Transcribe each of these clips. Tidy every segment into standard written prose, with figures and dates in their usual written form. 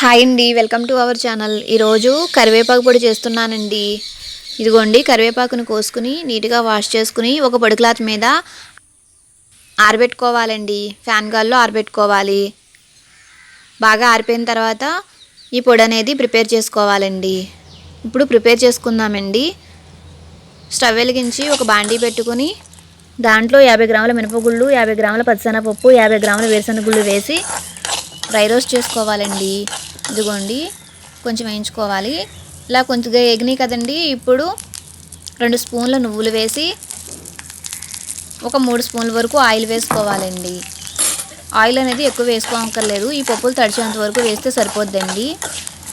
Hi అండి, welcome to our channel. ఈరోజు కరివేపాకు పొడి చేస్తున్నానండి. ఇదిగోండి, కరివేపాకును కోసుకుని నీట్గా వాష్ చేసుకుని ఒక పొడి క్లాత్ మీద ఆరబెట్టుకోవాలండి. ఫ్యాన్ గాల్లో ఆరబెట్టుకోవాలి. బాగా ఆరిపోయిన తర్వాత ఈ పొడి అనేది ప్రిపేర్ చేసుకోవాలండి. ఇప్పుడు ప్రిపేర్ చేసుకుందామండి. స్టవ్ వెలిగించి ఒక బాండీ పెట్టుకుని దాంట్లో 50 గ్రాముల మినపగుళ్ళు, 50 గ్రాముల పచ్చిశనగపప్పు, 50 గ్రాముల వేరుశనగుళ్ళు వేసి డ్రై రోస్ట్ చేసుకోవాలండి. ఇదిగోండి, కొంచెం వేయించుకోవాలి. ఇలా కొంచెంగా ఎగినాయి కదండి. ఇప్పుడు 2 స్పూన్ల నువ్వులు వేసి ఒక 3 స్పూన్ల వరకు ఆయిల్ వేసుకోవాలండి. ఆయిల్ అనేది ఎక్కువ వేసుకోవక్కర్లేదు, ఈ పప్పులు తడిచేంత వరకు వేస్తే సరిపోద్దండి.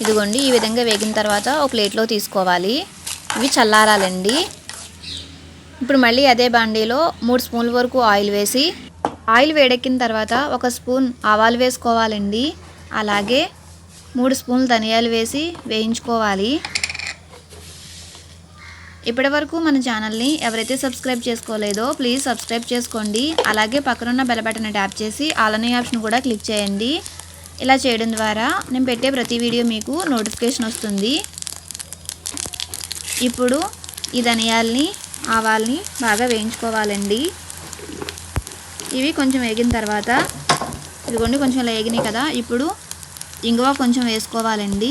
ఇదిగోండి, ఈ విధంగా వేగిన తర్వాత ఒక ప్లేట్లో తీసుకోవాలి. ఇవి చల్లారాలండి. ఇప్పుడు మళ్ళీ అదే బాండీలో 3 స్పూన్ల వరకు ఆయిల్ వేసి ఆయిల్ వేడెక్కిన తర్వాత 1 స్పూన్ ఆవాలు వేసుకోవాలండి. అలాగే 3 స్పూన్లు ధనియాలు వేసి వేయించుకోవాలి. ఇప్పటి వరకు మన ఛానల్ని ఎవరైతే సబ్స్క్రైబ్ చేసుకోలేదో ప్లీజ్ సబ్స్క్రైబ్ చేసుకోండి. అలాగే పక్కనున్న బెల్ బటన్ ట్యాప్ చేసి ఆల్ అనే ఆప్షన్ కూడా క్లిక్ చేయండి. ఇలా చేయడం ద్వారా నేను పెట్టే ప్రతి వీడియో మీకు నోటిఫికేషన్ వస్తుంది. ఇప్పుడు ఈ ధనియాల్ని ఆవాల్ని బాగా వేయించుకోవాలండి. ఇవి కొంచెం వేగిన తర్వాత ఇదిగోండి, కొంచెం ఇలా వేగినాయి కదా. ఇప్పుడు ఇంగువ కొంచెం వేసుకోవాలండి.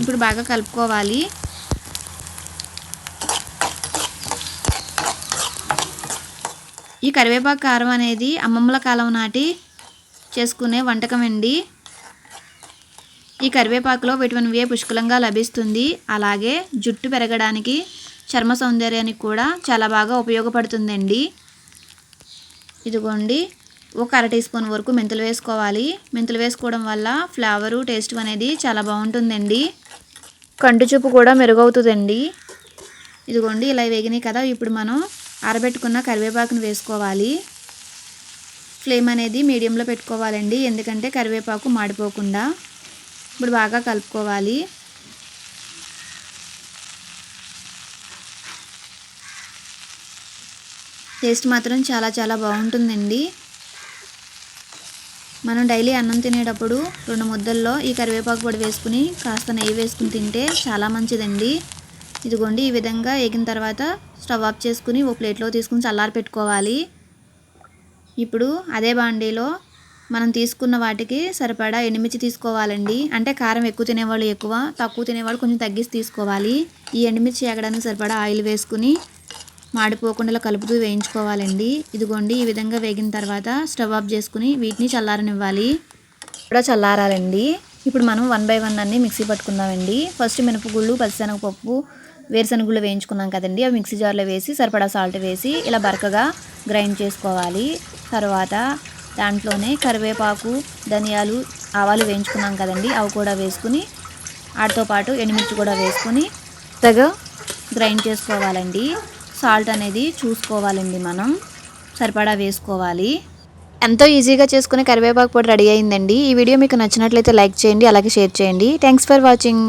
ఇప్పుడు బాగా కలుపుకోవాలి. ఈ కరివేపాకు కారం అనేది అమ్మమ్మల కాలం నాటి చేసుకునే వంటకం అండి. ఈ కరివేపాకులో విటమిన్ ఏ పుష్కలంగా లభిస్తుంది. అలాగే జుట్టు పెరగడానికి, చర్మ సౌందర్యానికి కూడా చాలా బాగా ఉపయోగపడుతుందండి. ఇదిగోండి, ఒక 1/2 టీ స్పూన్ వరకు మెంతులు వేసుకోవాలి. మెంతులు వేసుకోవడం వల్ల ఫ్లేవరు, టేస్ట్ అనేది చాలా బాగుంటుందండి. కంటి చూపు కూడా మెరుగవుతుందండి. ఇదిగోండి, ఇలా వేగినాయి కదా. ఇప్పుడు మనం ఆరబెట్టుకున్న కరివేపాకును వేసుకోవాలి. ఫ్లేమ్ అనేది మీడియంలో పెట్టుకోవాలండి, ఎందుకంటే కరివేపాకు మాడిపోకుండా. ఇప్పుడు బాగా కలుపుకోవాలి. టేస్ట్ మాత్రం చాలా చాలా బాగుంటుందండి. మనం డైలీ అన్నం తినేటప్పుడు 2 ముద్దల్లో ఈ కరివేపాకు పొడి వేసుకుని కాస్త నెయ్యి వేసుకుని తింటే చాలా మంచిదండి. ఇదిగోండి, ఈ విధంగా వేగిన తర్వాత స్టవ్ ఆఫ్ చేసుకుని ఒక ప్లేట్లో తీసుకుని చల్లారి పెట్టుకోవాలి. ఇప్పుడు అదే బాండీలో మనం తీసుకున్న వాటికి సరిపడా ఎండుమిర్చి తీసుకోవాలండి. అంటే కారం ఎక్కువ తినేవాళ్ళు ఎక్కువ, తక్కువ తినేవాళ్ళు కొంచెం తగ్గిసి తీసుకోవాలి. ఈ ఎండుమిర్చి వేగడానికి సరిపడా ఆయిల్ వేసుకుని మాడిపోకుండా కలుపుతూ వేయించుకోవాలండి. ఇదిగోండి, ఈ విధంగా వేగిన తర్వాత స్టవ్ ఆఫ్ చేసుకుని వీటిని చల్లారనివ్వాలి. కూడా చల్లారాలండి. ఇప్పుడు మనం 1 బై 1 అన్నీ మిక్సీ పట్టుకుందామండి. ఫస్ట్ మినపగుళ్ళు, పచ్చిశనగపప్పు, వేరుశనగుళ్ళు వేయించుకున్నాం కదండి. అవి మిక్సీ జార్లో వేసి సరిపడా సాల్ట్ వేసి ఇలా బరకగా గ్రైండ్ చేసుకోవాలి. తర్వాత దాంట్లోనే కరివేపాకు, ధనియాలు, ఆవాలు వేయించుకున్నాం కదండి, అవి కూడా వేసుకుని వాటితో పాటు ఎండుమిర్చి కూడా వేసుకుని మెత్తగా గ్రైండ్ చేసుకోవాలండి. సాల్ట్ అనేది చూసుకోవాలండి, మనం సరిపడా వేసుకోవాలి. ఎంతో ఈజీగా చేసుకునే కరివేపాకు పొడి రెడీ అయిందండి. ఈ వీడియో మీకు నచ్చినట్లయితే లైక్ చేయండి, అలాగే షేర్ చేయండి. Thanks for watching.